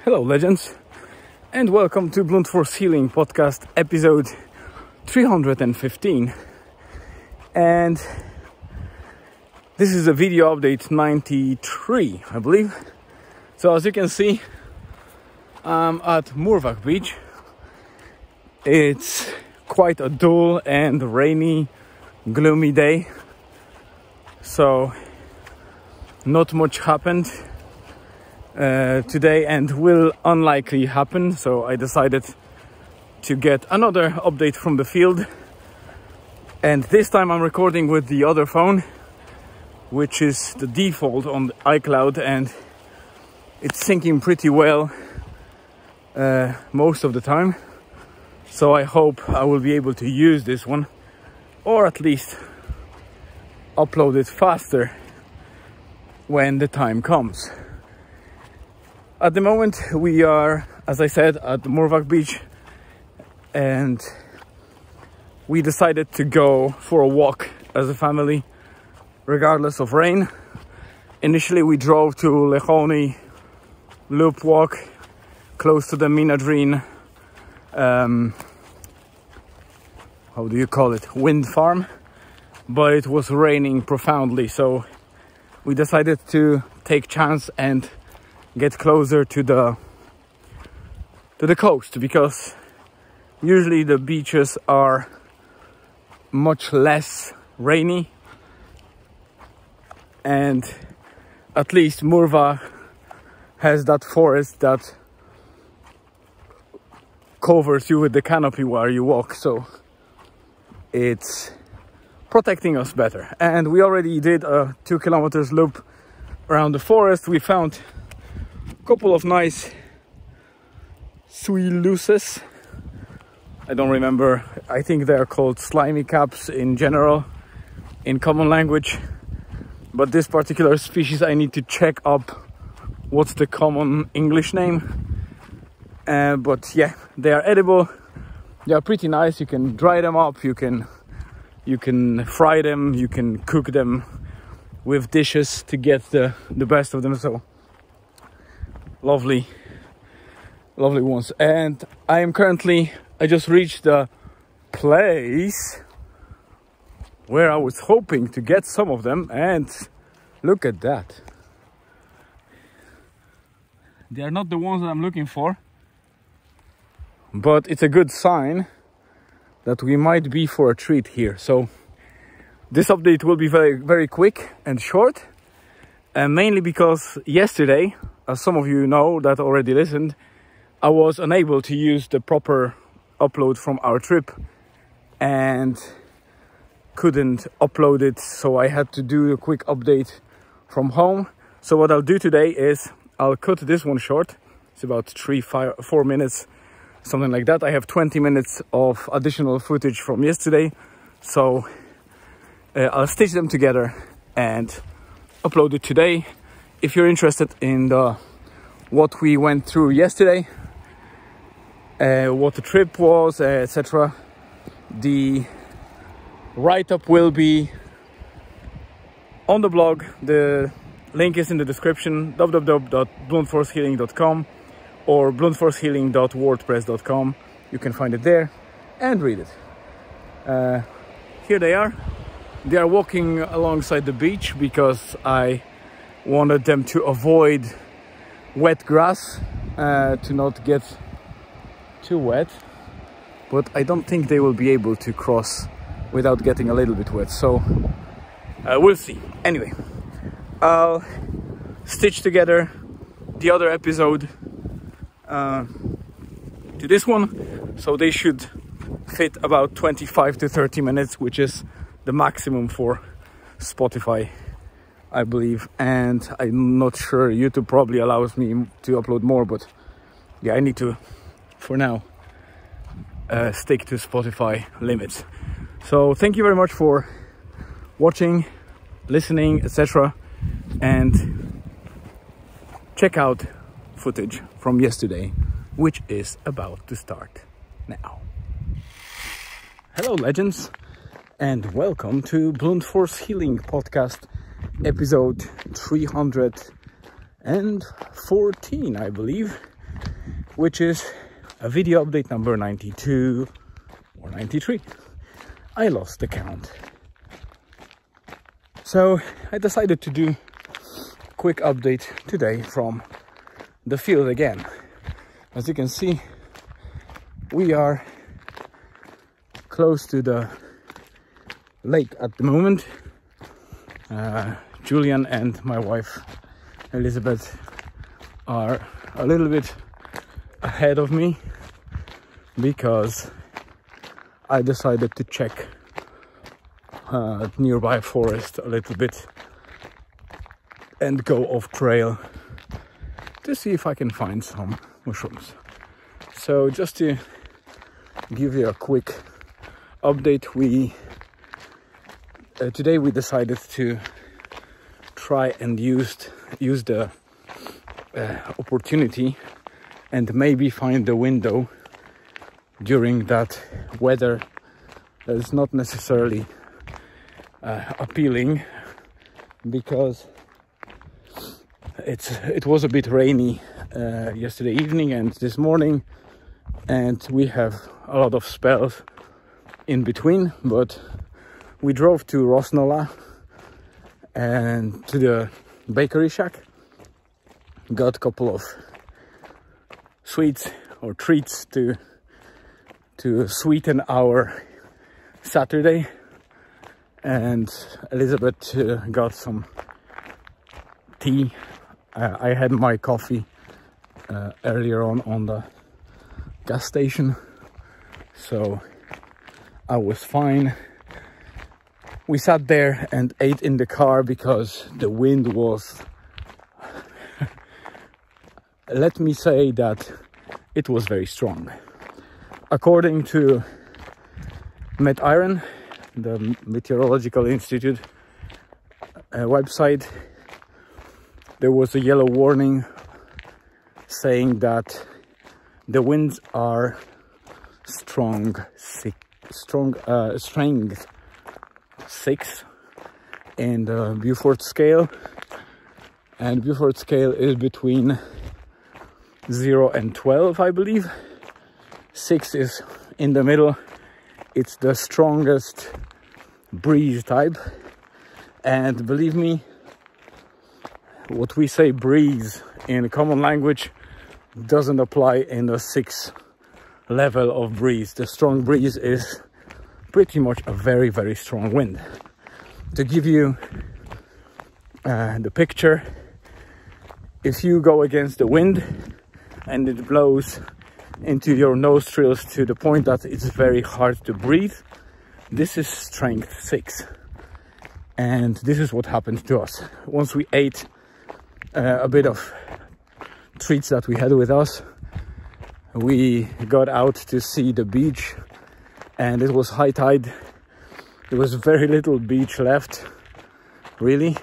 Hello legends, and welcome to Blunt Force Healing podcast episode 315. And this is a video update 93, I believe. So as you can see, I'm at Murvak Beach. It's quite a dull and rainy, gloomy day, so not much happened today and will unlikely happen. So I decided to get another update from the field, and this time I'm recording with the other phone, which is the default on the iCloud, and it's syncing pretty well most of the time. So I hope I will be able to use this one, or at least upload it faster when the time comes. At the moment we are, as I said, at Murvak Beach, and we decided to go for a walk as a family regardless of rain. Initially we drove to Lechoni Loop Walk close to the Minadreen how do you call it, wind farm, but it was raining profoundly, so we decided to take chance and get closer to the coast, because usually the beaches are much less rainy, and at least Murva has that forest that covers you with the canopy while you walk, so it's protecting us better. And we already did a 2 kilometers loop around the forest. We found a couple of nice suiluses. I don't remember, I think they're called slimy caps in general in common language, but this particular species I need to check up what's the common English name. But yeah, they are edible. They are pretty nice. You can dry them up, you can fry them, you can cook them with dishes to get the best of them. So lovely ones. And I just reached the place where I was hoping to get some of them, and look at that. They are not the ones that I'm looking for, but it's a good sign that we might be for a treat here. So this update will be very, very quick and short, and mainly because yesterday, as some of you know that already listened, I was unable to use the proper upload from our trip and couldn't upload it, so I had to do a quick update from home. So what I'll do today is I'll cut this one short. It's about 4 minutes, something like that. I have 20 minutes of additional footage from yesterday, so I'll stitch them together and upload it today. If you're interested in what we went through yesterday, what the trip was, etc., the write-up will be on the blog. The link is in the description, www.bluntforcehealing.com or bluntforcehealing.wordpress.com. You can find it there and read it. Here they are. They are walking alongside the beach because I wanted them to avoid wet grass, to not get too wet, but I don't think they will be able to cross without getting a little bit wet, so we'll see. Anyway, I'll stitch together the other episode to this one, so they should fit about 25 to 30 minutes, which is the maximum for Spotify, I believe, and I'm not sure, YouTube probably allows me to upload more, but yeah, I need to, for now, stick to Spotify limits. So thank you very much for watching, listening, etc., and check out footage from yesterday, which is about to start now. Hello legends, and welcome to Blunt Force Healing podcast episode 314, I believe. which is a video update number 92 or 93. I lost the count. So I decided to do a quick update today from the field again. As you can see, we are close to the lake at the moment. Julian and my wife Elizabeth are a little bit ahead of me because I decided to check nearby forest a little bit and go off trail to see if I can find some mushrooms. So just to give you a quick update, today we decided to try and use the opportunity and maybe find the window during that weather that is not necessarily appealing, because it was a bit rainy yesterday evening and this morning, and we have a lot of spells in between. But we drove to Rosnola and to the bakery shack, got a couple of sweets or treats to sweeten our Saturday, and Elizabeth got some tea. I had my coffee earlier on the gas station, so I was fine. We sat there and ate in the car because the wind was let me say that it was very strong. According to Met Iron, the Meteorological Institute website, there was a yellow warning saying that the winds are strength 6 in the Beaufort scale, and Beaufort scale is between 0 and 12, I believe. 6 is in the middle. It's the strongest breeze type, and believe me, what we say breeze in common language doesn't apply in the 6 level of breeze. The strong breeze is pretty much a very, very strong wind. To give you the picture, if you go against the wind and it blows into your nostrils to the point that it's very hard to breathe, this is strength 6. And this is what happened to us. Once we ate a bit of treats that we had with us, we got out to see the beach, and it was high tide. There was very little beach left, really.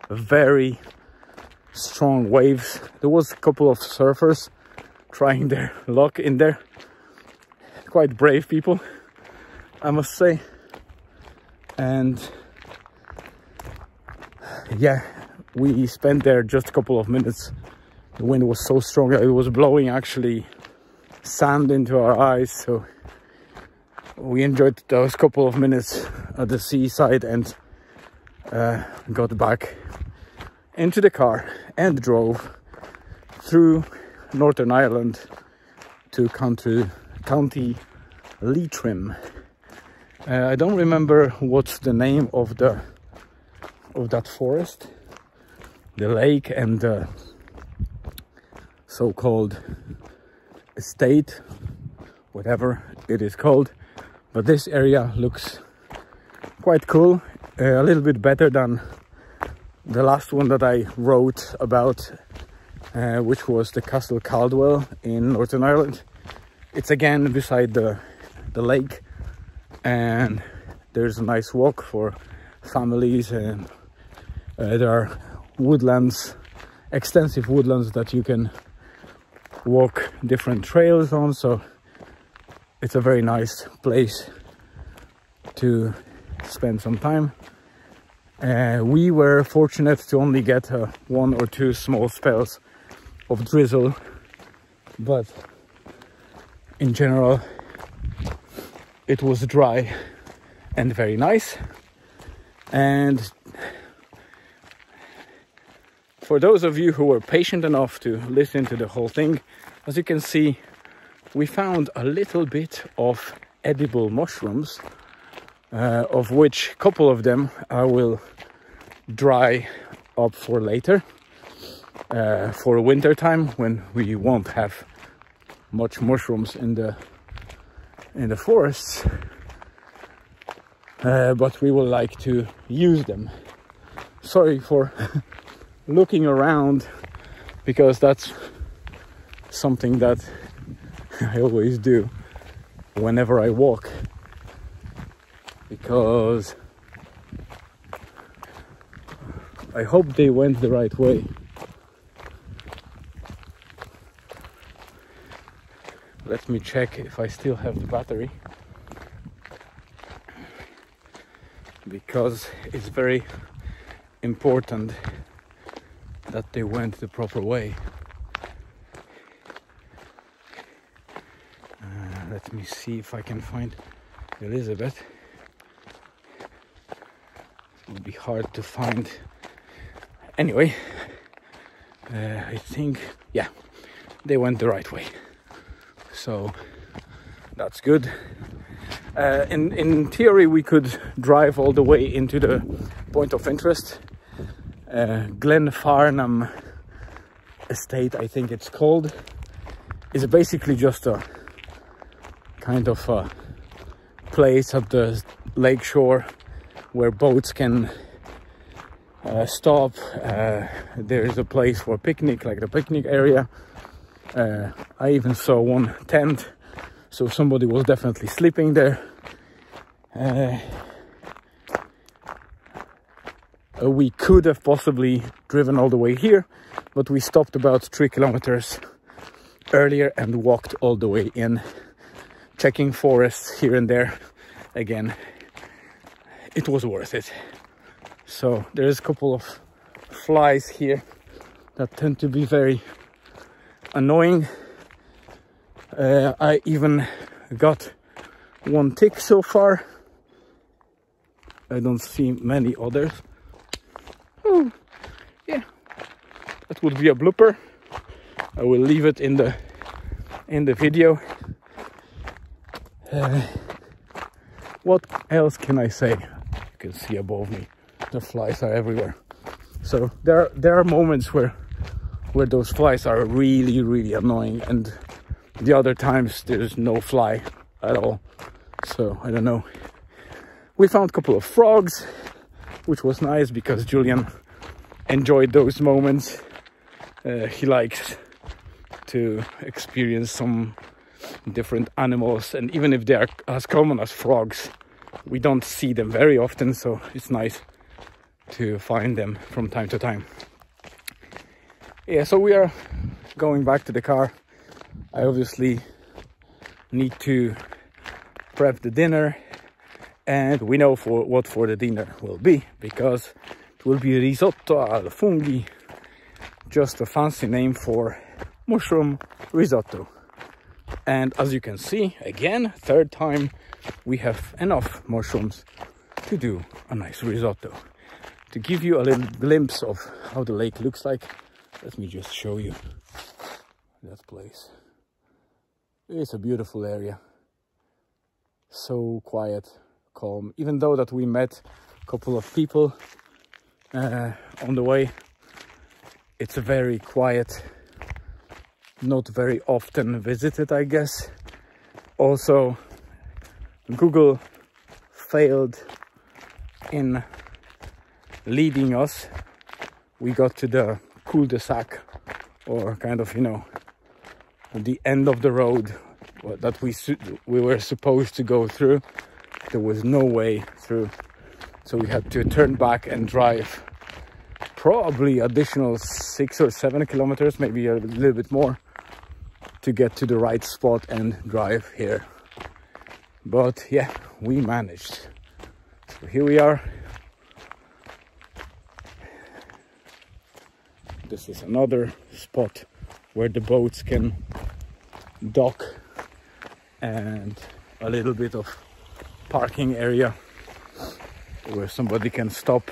Very strong waves. There was a couple of surfers trying their luck in there. Quite brave people, I must say. And yeah, we spent there just a couple of minutes. The wind was so strong that it was blowing actually sand into our eyes, so we enjoyed those couple of minutes at the seaside and got back into the car and drove through Northern Ireland to County Leitrim. I don't remember what's the name of that forest, the lake and the so-called estate, whatever it is called, but this area looks quite cool, a little bit better than the last one that I wrote about, which was the Castle Caldwell in Northern Ireland. It's again beside the lake, and there's a nice walk for families, and there are woodlands, extensive woodlands that you can walk different trails on, so it's a very nice place to spend some time. We were fortunate to only get 1 or 2 small spells of drizzle but in general it was dry and very nice. And for those of you who were patient enough to listen to the whole thing, as you can see, we found a little bit of edible mushrooms, of which a couple of them I will dry up for later, for winter time when we won't have much mushrooms in the forests, but we will like to use them. Sorry for looking around, because that's something that I always do whenever I walk, because I hope they went the right way. Let me check if I still have the battery, because it's very important that they went the proper way. Let me see if I can find Elizabeth. It would be hard to find. Anyway, I think, yeah, they went the right way. So that's good. In theory, we could drive all the way into the point of interest. Glen Farnham Estate, I think it's called, is basically just a kind of a place at the lake shore where boats can stop. There is a place for a picnic, like the picnic area. I even saw one tent, so somebody was definitely sleeping there. We could have possibly driven all the way here, but we stopped about 3 kilometers earlier and walked all the way in, checking forests here and there. Again, it was worth it. So there's a couple of flies here that tend to be very annoying. I even got one tick so far. I don't see many others. Oh, yeah, that would be a blooper. I will leave it in the video. What else can I say? You can see above me, the flies are everywhere. So there are moments where those flies are really annoying, and the other times there's no fly at all. So I don't know. We found a couple of frogs, which was nice because Julian enjoyed those moments. He likes to experience some different animals, and even if they are as common as frogs, we don't see them very often, so it's nice to find them from time to time. Yeah, so we are going back to the car. I obviously need to prep the dinner, and we know what for the dinner will be, because it will be risotto al funghi, just a fancy name for mushroom risotto. And as you can see, again, third time, we have enough mushrooms to do a nice risotto. To give you a little glimpse of how the lake looks like, let me just show you that place. It's a beautiful area. So quiet, calm. Even though that we met a couple of people on the way, it's a very quiet, not very often visited, I guess. Also, Google failed in leading us. We got to the cul-de-sac, or kind of, you know, the end of the road that we were supposed to go through. There was no way through, so we had to turn back and drive probably additional 6 or 7 kilometers, maybe a little bit more, to get to the right spot and drive here. But yeah, we managed. So here we are. This is another spot where the boats can dock and a little bit of parking area where somebody can stop.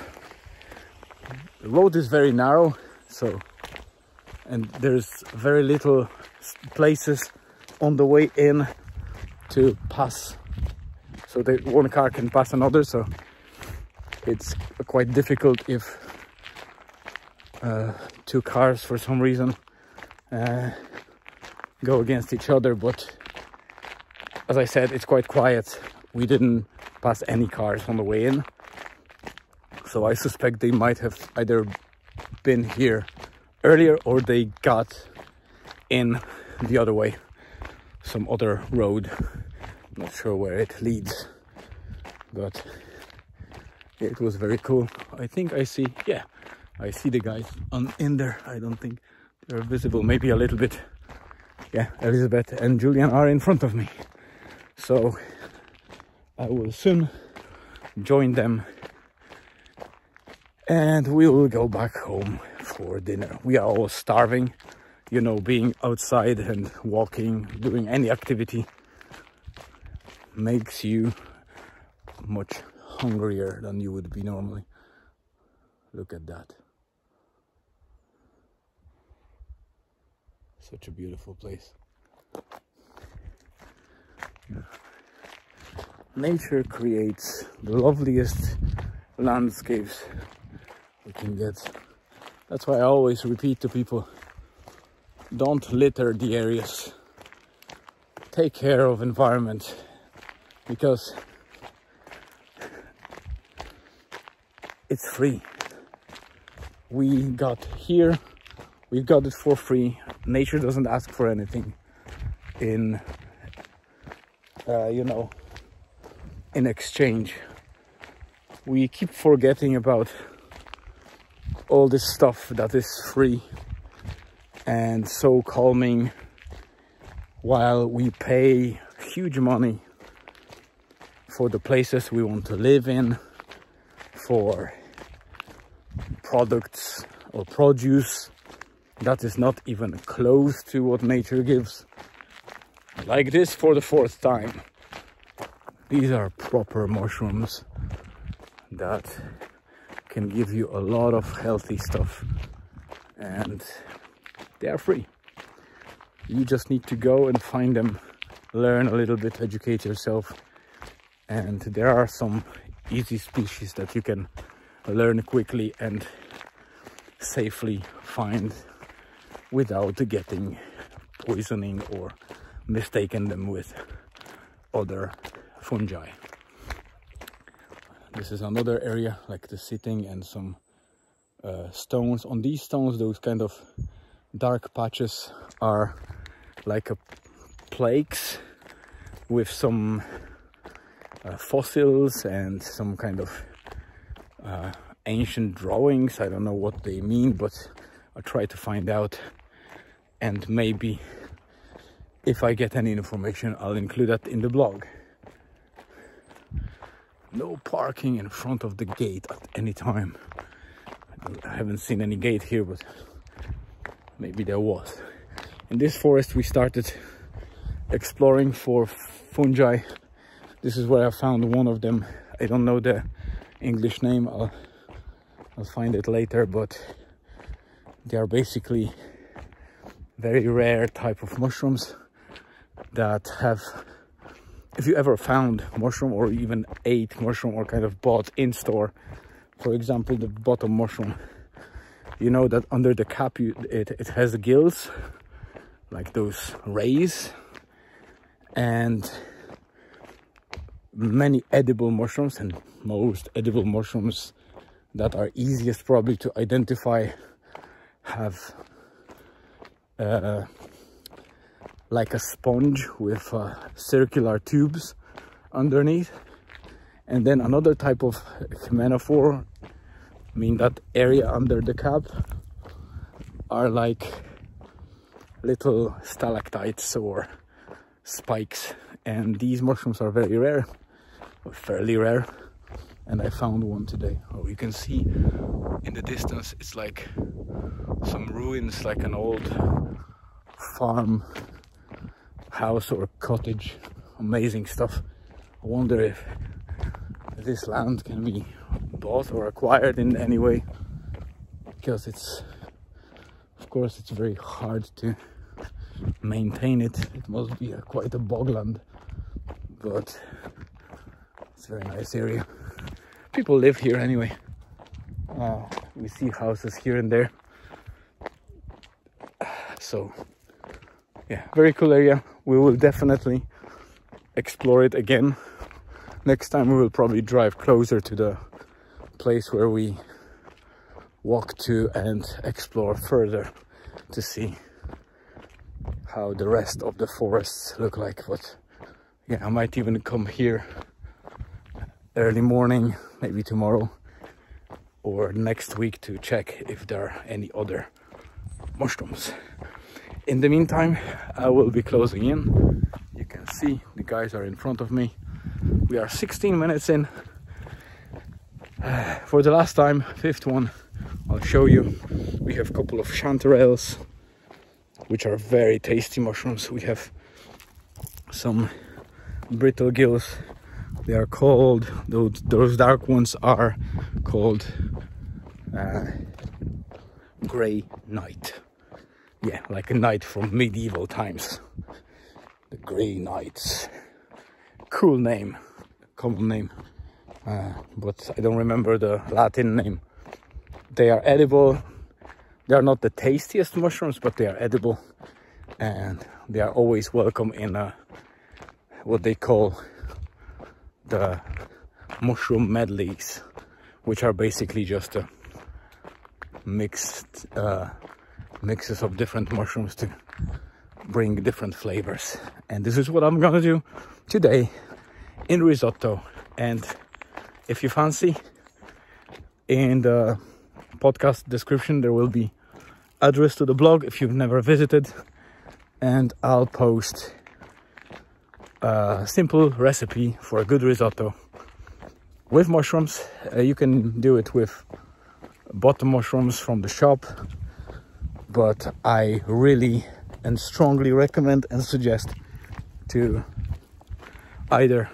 The road is very narrow, so, and there's very little places on the way in to pass, so that one car can pass another, so it's quite difficult if two cars for some reason go against each other. But as I said, it's quite quiet. We didn't pass any cars on the way in, so I suspect they might have either been here earlier or they got in the other way, some other road. Not sure where it leads, but it was very cool. I think I see, yeah, I see the guys in there. I don't think they're visible, maybe a little bit. Yeah, Elizabeth and Julian are in front of me, so I will soon join them and we will go back home for dinner. We are all starving, you know, being outside and walking, doing any activity makes you much hungrier than you would be normally. Look at that. Such a beautiful place. Nature creates the loveliest landscapes we can get. That's why I always repeat to people, don't litter the areas. Take care of environment, because it's free. We got here, we got it for free. Nature doesn't ask for anything in you know, in exchange. We keep forgetting about all this stuff that is free and so calming, while we pay huge money for the places we want to live in, for products or produce that is not even close to what nature gives. Like this for the 4th time. These are proper mushrooms that can give you a lot of healthy stuff, and they are free. You just need to go and find them, learn a little bit, educate yourself, and there are some easy species that you can learn quickly and safely find without getting poisoning or mistaken them with other fungi. This is another area, like the sitting and some stones. On these stones, those kind of dark patches are like plaques with some fossils and some kind of ancient drawings. I don't know what they mean, but I'll try to find out, and maybe if I get any information, I'll include that in the blog. No parking in front of the gate at any time. I haven't seen any gate here, but maybe there was. In this forest we started exploring for fungi. This is where I found one of them. I don't know the English name, I'll find it later, but they are basically very rare type of mushrooms that have, if you ever found mushroom or even ate mushroom or kind of bought in store, for example the bottom mushroom, you know that under the cap it has gills, like those rays, and many edible mushrooms, and most edible mushrooms that are easiest probably to identify have like a sponge with circular tubes underneath, and then another type of chromatophore, I mean that area under the cap, are like little stalactites or spikes, and these mushrooms are very rare, or fairly rare, and I found one today. Oh, you can see in the distance it's like some ruins, like an old farm house or cottage. Amazing stuff. I wonder if this land can be bought or acquired in any way, because it's, of course, it's very hard to maintain it. It must be quite a bogland, but it's a very nice area. People live here anyway. We see houses here and there. So yeah, very cool area. We will definitely explore it again. Next time we will probably drive closer to the place where we walk to and explore further to see how the rest of the forests look like. But yeah, I might even come here early morning, maybe tomorrow or next week, to check if there are any other mushrooms. In the meantime, I will be closing in. You can see the guys are in front of me. We are 16 minutes in. For the last time, fifth one, I'll show you. We have a couple of chanterelles, which are very tasty mushrooms. We have some brittle gills. They are called, those dark ones are called grey knight. Yeah, like a knight from medieval times. The grey knights. Cool name, common name, but I don't remember the Latin name. They are edible. They are not the tastiest mushrooms, but they are edible, and they are always welcome in what they call the mushroom medleys, which are basically just mixes of different mushrooms to bring different flavors. And this is what I'm gonna do today in risotto. And if you fancy, in the podcast description there will be address to the blog if you've never visited, and I'll post a simple recipe for a good risotto with mushrooms. You can do it with bottom mushrooms from the shop, but I really and strongly recommend and suggest to either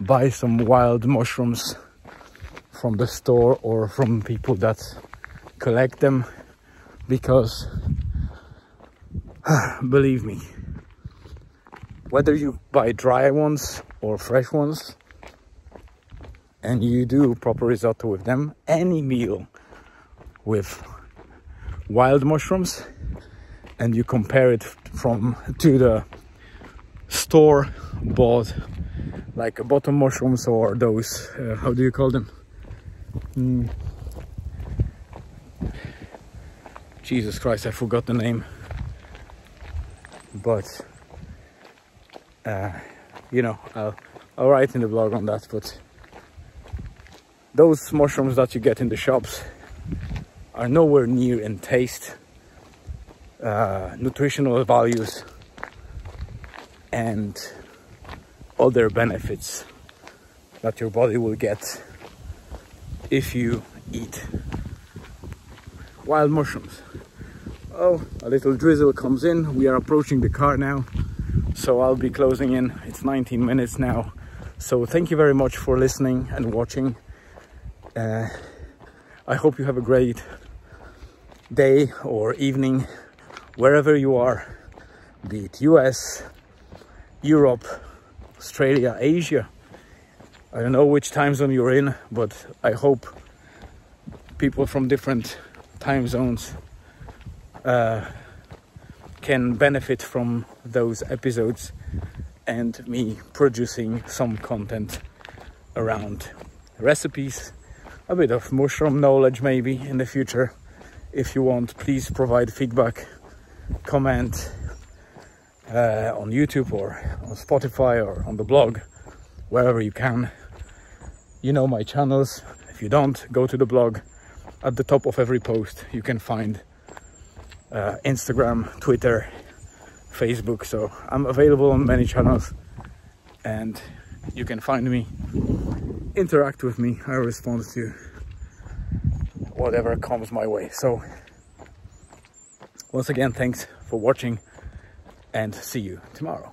buy some wild mushrooms from the store or from people that collect them, because believe me, whether you buy dry ones or fresh ones and you do proper risotto with them, any meal with wild mushrooms, and you compare it to the store bought, like bottom mushrooms or those how do you call them? Jesus Christ, I forgot the name, but you know, I'll write in the blog on that. But those mushrooms that you get in the shops are nowhere near in taste, nutritional values, and other benefits that your body will get if you eat wild mushrooms. Oh, a little drizzle comes in. We are approaching the car now, so I'll be closing in. It's 19 minutes now. So thank you very much for listening and watching. I hope you have a great day or evening wherever you are, be it US, Europe, Australia, Asia. I don't know which time zone you're in, but I hope people from different time zones can benefit from those episodes and me producing some content around recipes, a bit of mushroom knowledge maybe in the future. If you want, please provide feedback, comment on YouTube or on Spotify or on the blog, wherever you can. You know my channels. If you don't, go to the blog. At the top of every post you can find Instagram, Twitter, Facebook. So I'm available on many channels and you can find me, interact with me. I respond to whatever comes my way. So once again, thanks for watching, and see you tomorrow.